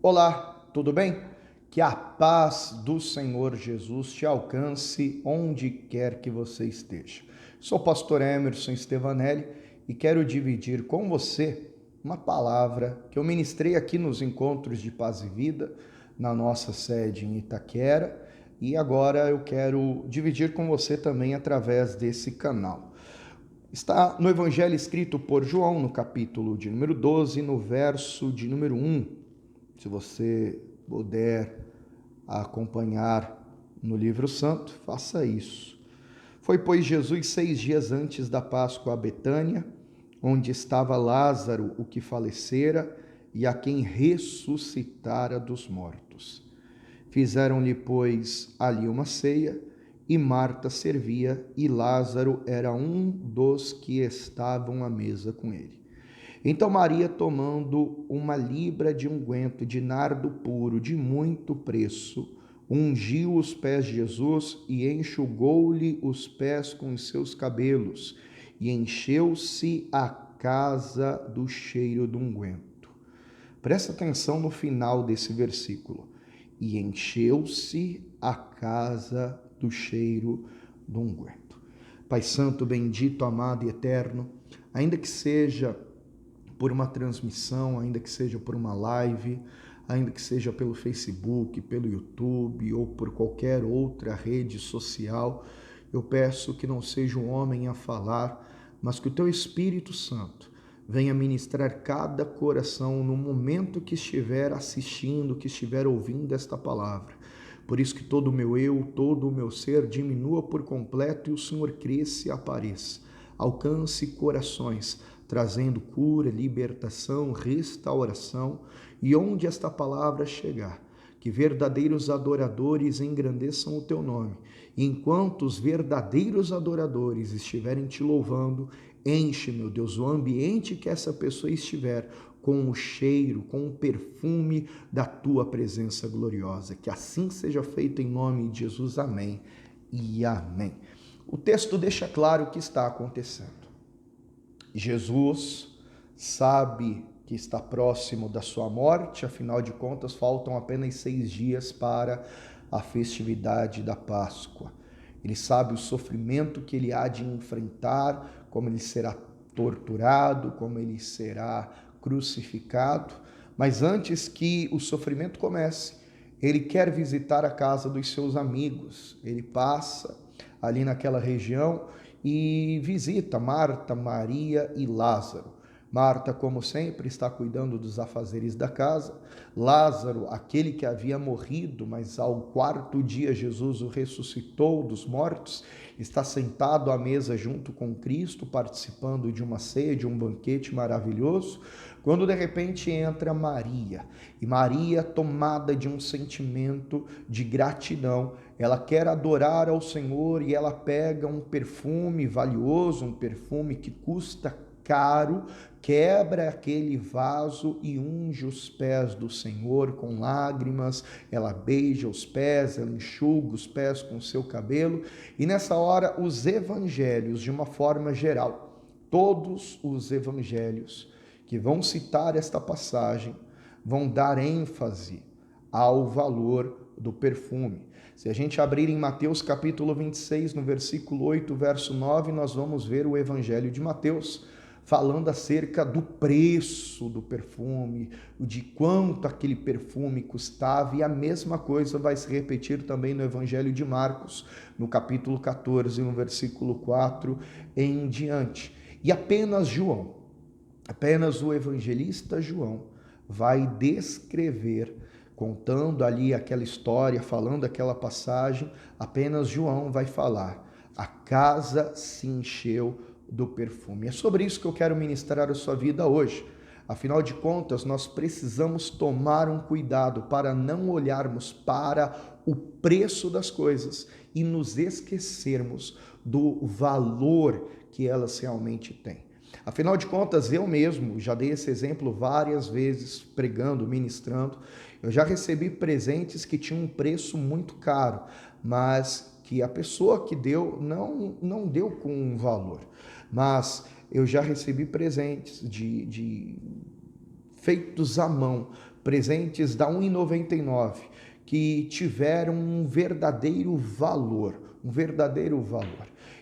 Olá, tudo bem? Que a paz do Senhor Jesus te alcance onde quer que você esteja. Sou o pastor Emerson Stevanelli e quero dividir com você uma palavra que eu ministrei aqui nos encontros de paz e vida, na nossa sede em Itaquera, e agora eu quero dividir com você também através desse canal. Está no Evangelho escrito por João, no capítulo de número 12, no verso de número 1. Se você puder acompanhar no livro santo, faça isso. Foi, pois, Jesus 6 dias antes da Páscoa a Betânia, onde estava Lázaro, o que falecera, e a quem ressuscitara dos mortos. Fizeram-lhe, pois, ali uma ceia, e Marta servia, e Lázaro era um dos que estavam à mesa com ele. Então Maria, tomando uma libra de unguento de nardo puro, de muito preço, ungiu os pés de Jesus e enxugou-lhe os pés com os seus cabelos, e encheu-se a casa do cheiro do unguento. Presta atenção no final desse versículo. E encheu-se a casa do cheiro do unguento. Pai Santo, bendito, amado e eterno, ainda que seja por uma transmissão, ainda que seja por uma live, ainda que seja pelo Facebook, pelo YouTube ou por qualquer outra rede social, eu peço que não seja um homem a falar, mas que o Teu Espírito Santo venha ministrar cada coração no momento que estiver assistindo, que estiver ouvindo esta palavra. Por isso que todo o meu eu, todo o meu ser diminua por completo e o Senhor cresça e apareça. Alcance corações, trazendo cura, libertação, restauração, e onde esta palavra chegar, que verdadeiros adoradores engrandeçam o teu nome. E enquanto os verdadeiros adoradores estiverem te louvando, enche, meu Deus, o ambiente que essa pessoa estiver com o cheiro, com o perfume da tua presença gloriosa. Que assim seja feito em nome de Jesus. Amém e amém. O texto deixa claro o que está acontecendo. Jesus sabe que está próximo da sua morte, afinal de contas, faltam apenas 6 dias para a festividade da Páscoa. Ele sabe o sofrimento que ele há de enfrentar, como ele será torturado, como ele será crucificado, mas antes que o sofrimento comece, ele quer visitar a casa dos seus amigos. Ele passa ali naquela região e visita Marta, Maria e Lázaro. Marta, como sempre, está cuidando dos afazeres da casa. Lázaro, aquele que havia morrido, mas ao 4º dia Jesus o ressuscitou dos mortos, está sentado à mesa junto com Cristo, participando de uma ceia, de um banquete maravilhoso, quando de repente entra Maria. E Maria, tomada de um sentimento de gratidão, ela quer adorar ao Senhor e ela pega um perfume valioso, um perfume que custa caro, quebra aquele vaso e unge os pés do Senhor com lágrimas. Ela beija os pés, ela enxuga os pés com seu cabelo. E nessa hora, os evangelhos, de uma forma geral, todos os evangelhos que vão citar esta passagem, vão dar ênfase ao valor do perfume. Se a gente abrir em Mateus capítulo 26, no versículo 8, verso 9, nós vamos ver o evangelho de Mateus, falando acerca do preço do perfume, de quanto aquele perfume custava, e a mesma coisa vai se repetir também no Evangelho de Marcos, no capítulo 14, no versículo 4 em diante. E apenas João, apenas o evangelista João, vai descrever, contando ali aquela história, falando aquela passagem, apenas João vai falar: a casa se encheu do perfume. É sobre isso que eu quero ministrar a sua vida hoje. Afinal de contas, nós precisamos tomar um cuidado para não olharmos para o preço das coisas e nos esquecermos do valor que elas realmente têm. Afinal de contas, eu mesmo já dei esse exemplo várias vezes, pregando, ministrando. Eu já recebi presentes que tinham um preço muito caro, mas que a pessoa que deu não deu com um valor. Mas eu já recebi presentes feitos à mão presentes da 1,99, que tiveram um verdadeiro valor,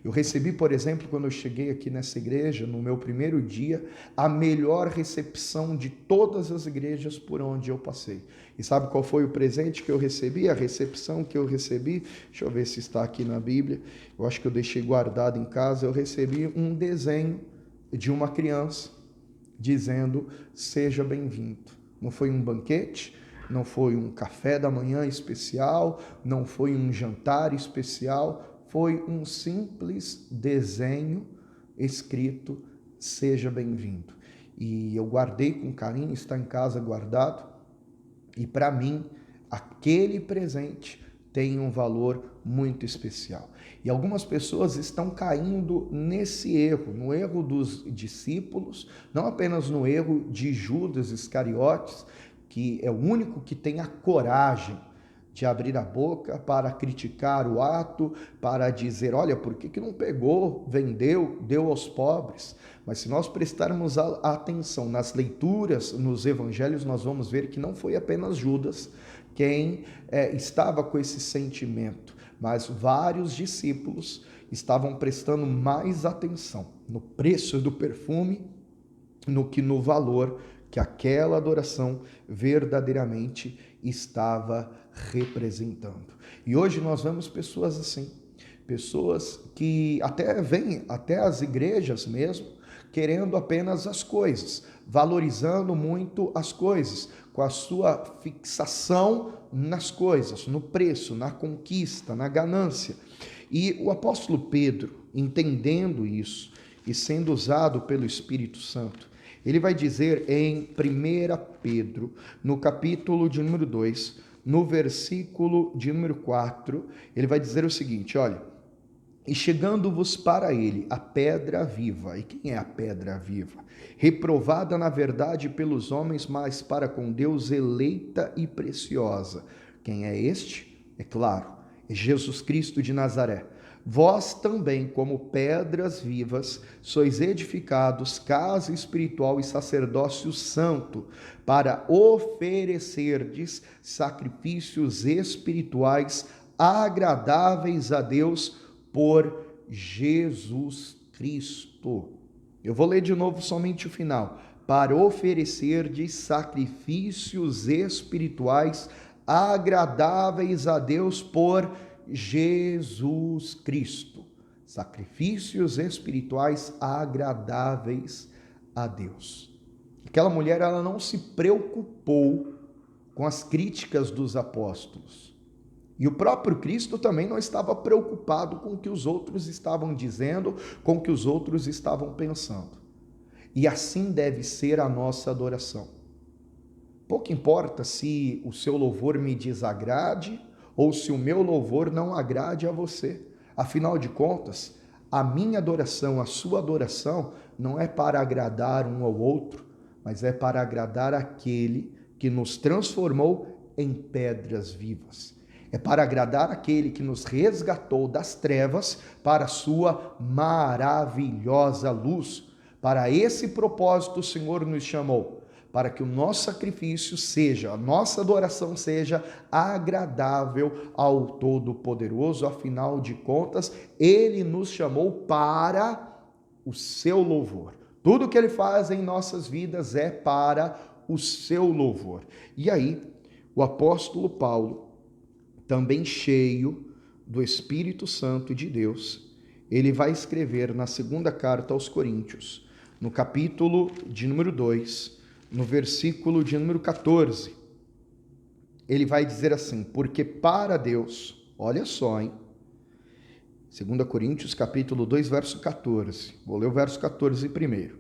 Eu recebi, por exemplo, quando eu cheguei aqui nessa igreja, no meu primeiro dia, a melhor recepção de todas as igrejas por onde eu passei. E sabe qual foi o presente que eu recebi? A recepção que eu recebi? Deixa eu ver se está aqui na Bíblia. Eu acho que eu deixei guardado em casa. Eu recebi um desenho de uma criança dizendo: seja bem-vindo. Não foi um banquete, não foi um café da manhã especial, não foi um jantar especial, foi um simples desenho escrito: seja bem-vindo. E eu guardei com carinho, está em casa guardado, e para mim aquele presente tem um valor muito especial. E algumas pessoas estão caindo nesse erro, no erro dos discípulos, não apenas no erro de Judas Iscariotes, que é o único que tem a coragem de abrir a boca para criticar o ato, para dizer: olha, por que não pegou, vendeu, deu aos pobres? Mas se nós prestarmos atenção nas leituras, nos evangelhos, nós vamos ver que não foi apenas Judas quem estava com esse sentimento, mas vários discípulos estavam prestando mais atenção no preço do perfume do que no valor que aquela adoração verdadeiramente estava representando. E hoje nós vemos pessoas assim, pessoas que até vêm até as igrejas mesmo, querendo apenas as coisas, valorizando muito as coisas, com a sua fixação nas coisas, no preço, na conquista, na ganância. E o apóstolo Pedro, entendendo isso e sendo usado pelo Espírito Santo, ele vai dizer em 1 Pedro, no capítulo de número 2, no versículo de número 4, ele vai dizer o seguinte: olha, e chegando-vos para ele a pedra viva. E quem é a pedra viva? Reprovada na verdade pelos homens, mas para com Deus eleita e preciosa. Quem é este? É claro, é Jesus Cristo de Nazaré. Vós também, como pedras vivas, sois edificados casa espiritual e sacerdócio santo, para oferecerdes sacrifícios espirituais agradáveis a Deus por Jesus Cristo. Eu vou ler de novo somente o final. Para oferecerdes sacrifícios espirituais agradáveis a Deus por Jesus Cristo. Sacrifícios espirituais agradáveis a Deus. Aquela mulher, ela não se preocupou com as críticas dos apóstolos. E o próprio Cristo também não estava preocupado com o que os outros estavam dizendo, com o que os outros estavam pensando. E assim deve ser a nossa adoração. Pouco importa se o seu louvor me desagrade ou se o meu louvor não agrade a você. Afinal de contas, a minha adoração, a sua adoração, não é para agradar um ao outro, mas é para agradar aquele que nos transformou em pedras vivas. É para agradar aquele que nos resgatou das trevas para a sua maravilhosa luz. Para esse propósito o Senhor nos chamou, para que o nosso sacrifício seja, a nossa adoração seja agradável ao Todo-Poderoso. Afinal de contas, Ele nos chamou para o seu louvor. Tudo que Ele faz em nossas vidas é para o seu louvor. E aí, o apóstolo Paulo, também cheio do Espírito Santo de Deus, ele vai escrever na segunda carta aos Coríntios, no capítulo de número 2, no versículo de número 14, ele vai dizer assim: porque para Deus, olha só, hein? 2 Coríntios capítulo 2, verso 14, vou ler o verso 14 primeiro.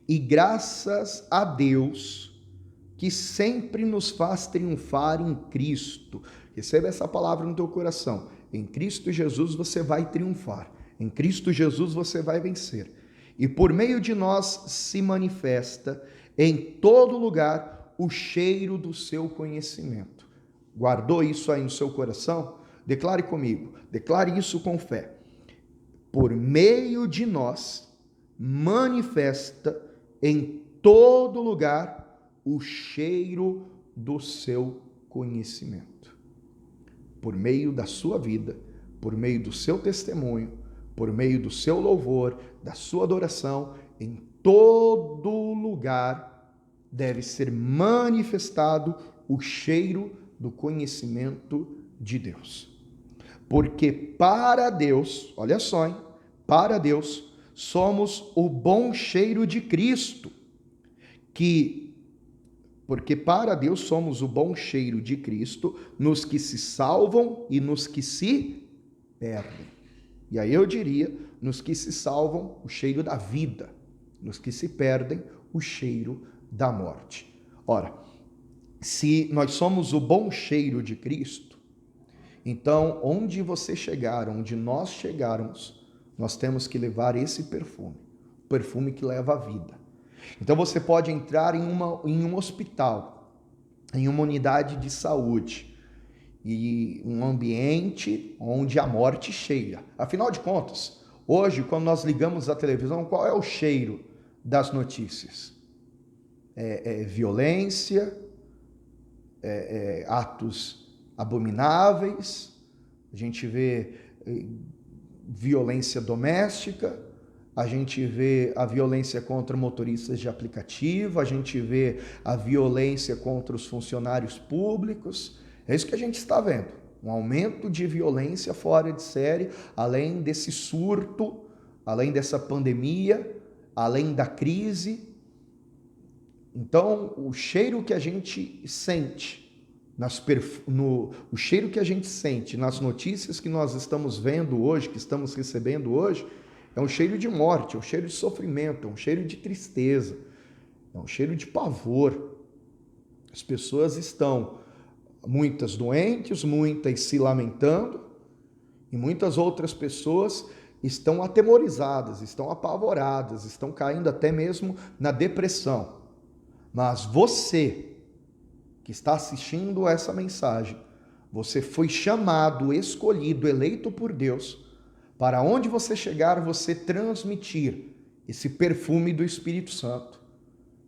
E graças a Deus, que sempre nos faz triunfar em Cristo. Receba essa palavra no teu coração. Em Cristo Jesus você vai triunfar. Em Cristo Jesus você vai vencer. E por meio de nós se manifesta em todo lugar o cheiro do seu conhecimento. Guardou isso aí no seu coração? Declare comigo. Declare isso com fé. Por meio de nós manifesta em todo lugar o cheiro do seu conhecimento. Por meio da sua vida, por meio do seu testemunho, por meio do seu louvor, da sua adoração, em todo lugar deve ser manifestado o cheiro do conhecimento de Deus. Porque para Deus, olha só, hein? Para Deus, somos o bom cheiro de Cristo, porque para Deus somos o bom cheiro de Cristo nos que se salvam e nos que se perdem. E aí eu diria, nos que se salvam, o cheiro da vida, nos que se perdem, o cheiro da morte. Ora, se nós somos o bom cheiro de Cristo, então onde você chegar, onde nós chegarmos, nós temos que levar esse perfume, o perfume que leva a vida. Então você pode entrar em um hospital, em uma unidade de saúde, e um ambiente onde a morte cheira. Afinal de contas, hoje, quando nós ligamos a televisão, qual é o cheiro das notícias? Violência, atos abomináveis, a gente vê violência doméstica, a gente vê a violência contra motoristas de aplicativo, a gente vê a violência contra os funcionários públicos. É isso que a gente está vendo, um aumento de violência fora de série, além desse surto, além dessa pandemia, além da crise. Então, o cheiro que a gente sente, o cheiro que a gente sente nas notícias que nós estamos vendo hoje, que estamos recebendo hoje, é um cheiro de morte, é um cheiro de sofrimento, é um cheiro de tristeza, é um cheiro de pavor. As pessoas estão, muitas doentes, muitas se lamentando, e muitas outras pessoas estão atemorizadas, estão apavoradas, estão caindo até mesmo na depressão. Mas você que está assistindo essa mensagem, você foi chamado, escolhido, eleito por Deus, para onde você chegar, você transmitir esse perfume do Espírito Santo,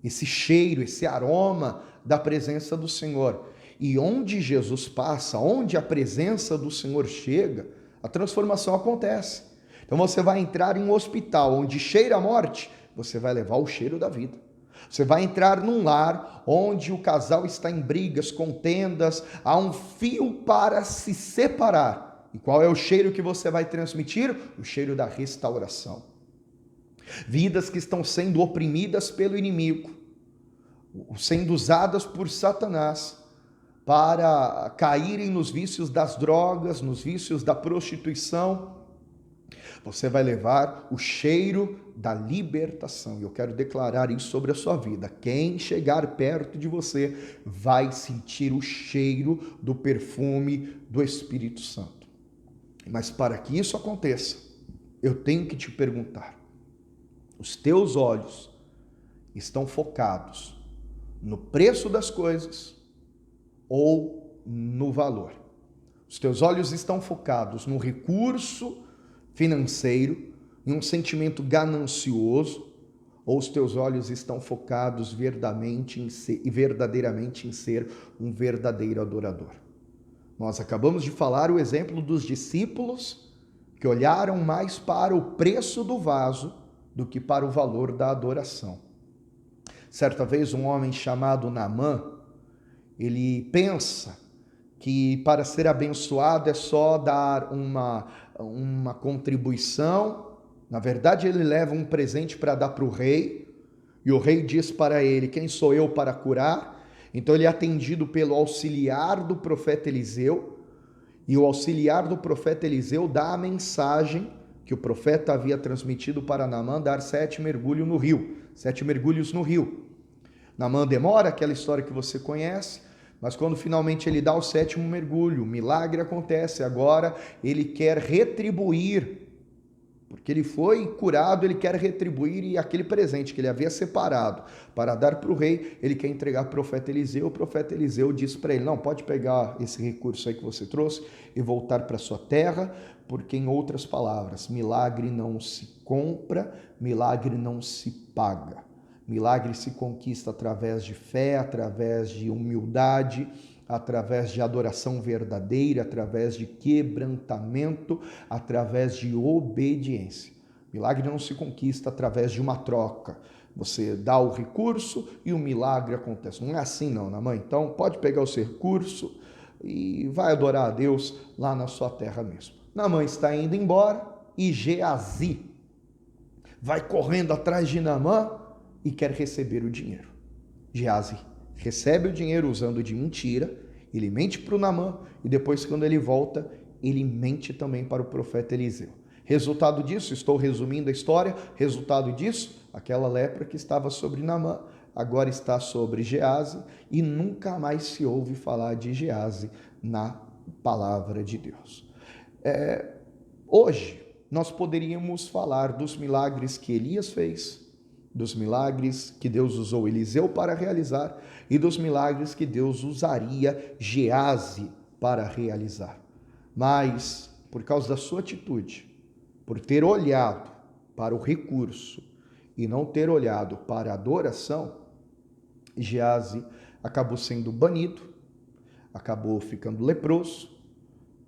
esse cheiro, esse aroma da presença do Senhor. E onde Jesus passa, onde a presença do Senhor chega, a transformação acontece. Então você vai entrar em um hospital onde cheira a morte, você vai levar o cheiro da vida. Você vai entrar num lar onde o casal está em brigas, contendas, há um fio para se separar. E qual é o cheiro que você vai transmitir? O cheiro da restauração. Vidas que estão sendo oprimidas pelo inimigo, sendo usadas por Satanás para caírem nos vícios das drogas, nos vícios da prostituição. Você vai levar o cheiro da libertação. E eu quero declarar isso sobre a sua vida. Quem chegar perto de você vai sentir o cheiro do perfume do Espírito Santo. Mas para que isso aconteça, eu tenho que te perguntar: os teus olhos estão focados no preço das coisas ou no valor? Os teus olhos estão focados no recurso financeiro, em um sentimento ganancioso, ou os teus olhos estão focados verdadeiramente em ser um verdadeiro adorador? Nós acabamos de falar o exemplo dos discípulos que olharam mais para o preço do vaso do que para o valor da adoração. Certa vez um homem chamado Naamã, ele pensa que para ser abençoado é só dar uma contribuição. Na verdade, ele leva um presente para dar para o rei, e o rei diz para ele: quem sou eu para curar? Então ele é atendido pelo auxiliar do profeta Eliseu, e o auxiliar do profeta Eliseu dá a mensagem que o profeta havia transmitido para Naamã, dar 7 mergulhos no rio. 7 mergulhos no rio. Naamã demora, aquela história que você conhece, mas quando finalmente ele dá o 7º mergulho, o milagre acontece. Agora ele quer retribuir, porque ele foi curado, ele quer retribuir, e aquele presente que ele havia separado para dar para o rei, ele quer entregar para o profeta Eliseu. O profeta Eliseu diz para ele: não, pode pegar esse recurso aí que você trouxe e voltar para sua terra, porque, em outras palavras, milagre não se compra, milagre não se paga. Milagre se conquista através de fé, através de humildade, através de adoração verdadeira, através de quebrantamento, através de obediência. Milagre não se conquista através de uma troca. Você dá o recurso e o milagre acontece. Não é assim não, né, mãe? Então pode pegar o seu recurso e vai adorar a Deus lá na sua terra mesmo. Naamã está indo embora e Geazi vai correndo atrás de Naamã e quer receber o dinheiro. Geazi recebe o dinheiro usando de mentira, ele mente para o Naamã e depois, quando ele volta, ele mente também para o profeta Eliseu. Resultado disso, estou resumindo a história, resultado disso, aquela lepra que estava sobre Naamã, agora está sobre Geazi e nunca mais se ouve falar de Geazi na palavra de Deus. Hoje, nós poderíamos falar dos milagres que Elias fez, dos milagres que Deus usou Eliseu para realizar e dos milagres que Deus usaria Geazi para realizar. Mas, por causa da sua atitude, por ter olhado para o recurso e não ter olhado para a adoração, Geazi acabou sendo banido, acabou ficando leproso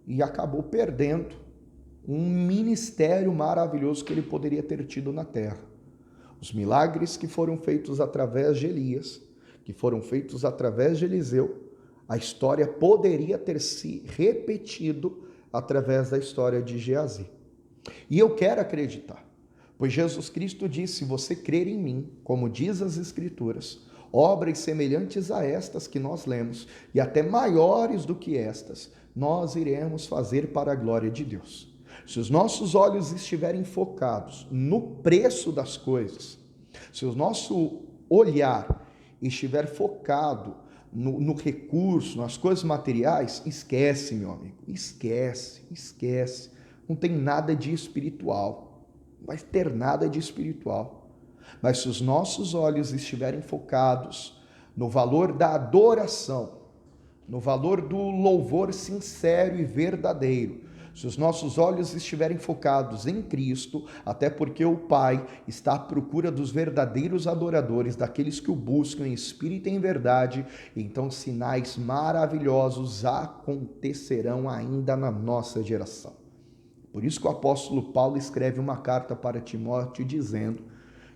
e acabou perdendo um ministério maravilhoso que ele poderia ter tido na terra. Os milagres que foram feitos através de Elias, que foram feitos através de Eliseu, a história poderia ter se repetido através da história de Geazi. E eu quero acreditar, pois Jesus Cristo disse: se você crer em mim, como diz as Escrituras, obras semelhantes a estas que nós lemos, e até maiores do que estas, nós iremos fazer para a glória de Deus. Se os nossos olhos estiverem focados no preço das coisas, se o nosso olhar estiver focado no recurso, nas coisas materiais, esquece, meu amigo, esquece. Não tem nada de espiritual, não vai ter nada de espiritual. Mas se os nossos olhos estiverem focados no valor da adoração, no valor do louvor sincero e verdadeiro, se os nossos olhos estiverem focados em Cristo, até porque o Pai está à procura dos verdadeiros adoradores, daqueles que o buscam em espírito e em verdade, então sinais maravilhosos acontecerão ainda na nossa geração. Por isso que o apóstolo Paulo escreve uma carta para Timóteo dizendo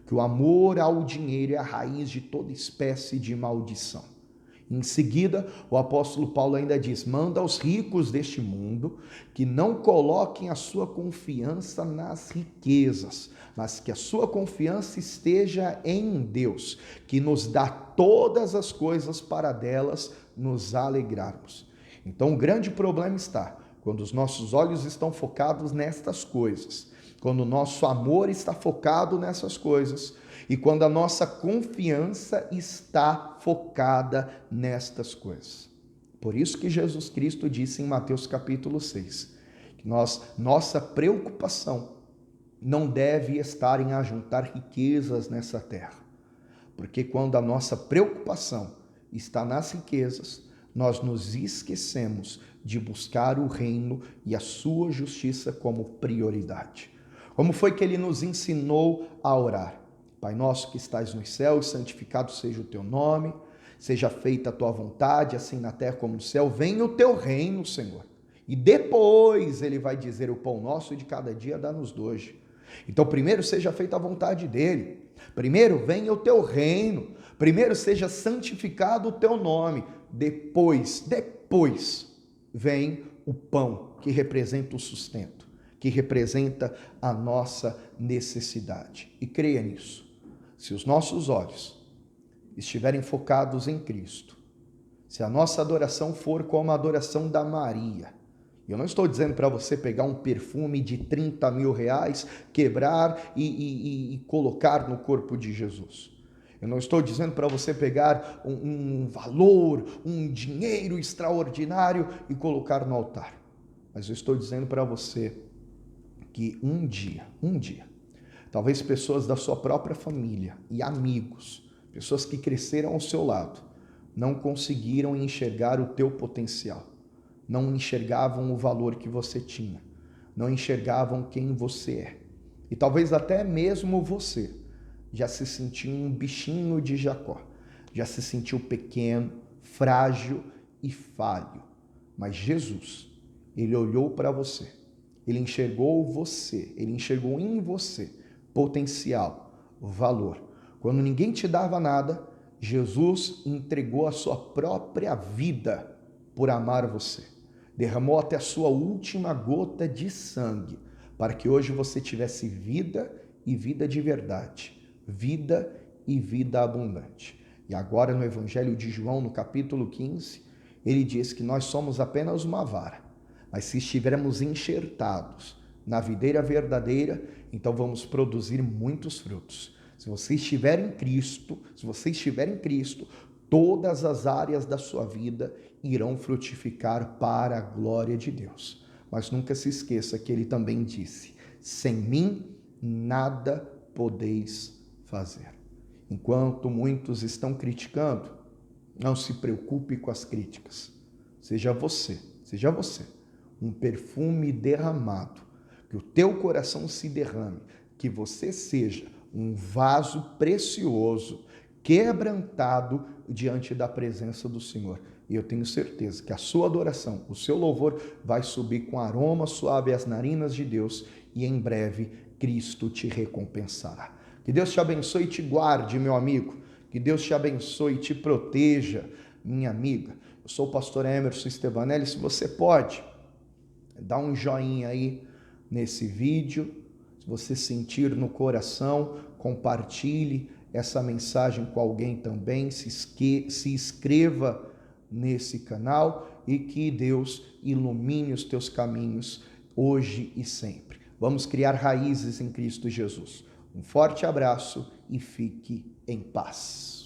que o amor ao dinheiro é a raiz de toda espécie de maldição. Em seguida, o apóstolo Paulo ainda diz: manda aos ricos deste mundo que não coloquem a sua confiança nas riquezas, mas que a sua confiança esteja em Deus, que nos dá todas as coisas para delas nos alegrarmos. Então, o grande problema está quando os nossos olhos estão focados nestas coisas, quando o nosso amor está focado nessas coisas, e quando a nossa confiança está focada nestas coisas. Por isso que Jesus Cristo disse em Mateus capítulo 6, que nossa preocupação não deve estar em ajuntar riquezas nessa terra. Porque quando a nossa preocupação está nas riquezas, nós nos esquecemos de buscar o reino e a sua justiça como prioridade. Como foi que ele nos ensinou a orar? Pai nosso que estais nos céus, santificado seja o teu nome, seja feita a tua vontade, assim na terra como no céu, venha o teu reino, Senhor. E depois ele vai dizer: o pão nosso de cada dia dá-nos hoje. Então primeiro seja feita a vontade dele, primeiro venha o teu reino, primeiro seja santificado o teu nome, depois vem o pão que representa o sustento, que representa a nossa necessidade. E creia nisso. Se os nossos olhos estiverem focados em Cristo, se a nossa adoração for como a adoração da Maria, eu não estou dizendo para você pegar um perfume de 30 mil reais, quebrar e colocar no corpo de Jesus. Eu não estou dizendo para você pegar um valor, um dinheiro extraordinário e colocar no altar. Mas eu estou dizendo para você que um dia, talvez pessoas da sua própria família e amigos, pessoas que cresceram ao seu lado, não conseguiram enxergar o teu potencial, não enxergavam o valor que você tinha, não enxergavam quem você é. E talvez até mesmo você já se sentiu um bichinho de Jacó, já se sentiu pequeno, frágil e falho. Mas Jesus, ele olhou para você, ele enxergou você, ele enxergou em você potencial, valor. Quando ninguém te dava nada, Jesus entregou a sua própria vida por amar você. Derramou até a sua última gota de sangue, para que hoje você tivesse vida e vida de verdade, vida e vida abundante. E agora no Evangelho de João, no capítulo 15, ele diz que nós somos apenas uma vara, mas se estivermos enxertados na videira verdadeira, então vamos produzir muitos frutos. Se você estiver em Cristo, todas as áreas da sua vida irão frutificar para a glória de Deus. Mas nunca se esqueça que ele também disse: sem mim nada podeis fazer. Enquanto muitos estão criticando, não se preocupe com as críticas. Seja você, um perfume derramado, que o teu coração se derrame, que você seja um vaso precioso, quebrantado diante da presença do Senhor. E eu tenho certeza que a sua adoração, o seu louvor vai subir com aroma suave às narinas de Deus e em breve Cristo te recompensará. Que Deus te abençoe e te guarde, meu amigo. Que Deus te abençoe e te proteja, minha amiga. Eu sou o pastor Emerson Stevanelli. Se você pode, dá um joinha aí nesse vídeo. Se você sentir no coração, compartilhe essa mensagem com alguém também. Se inscreva nesse canal e que Deus ilumine os teus caminhos hoje e sempre. Vamos criar raízes em Cristo Jesus. Um forte abraço e fique em paz.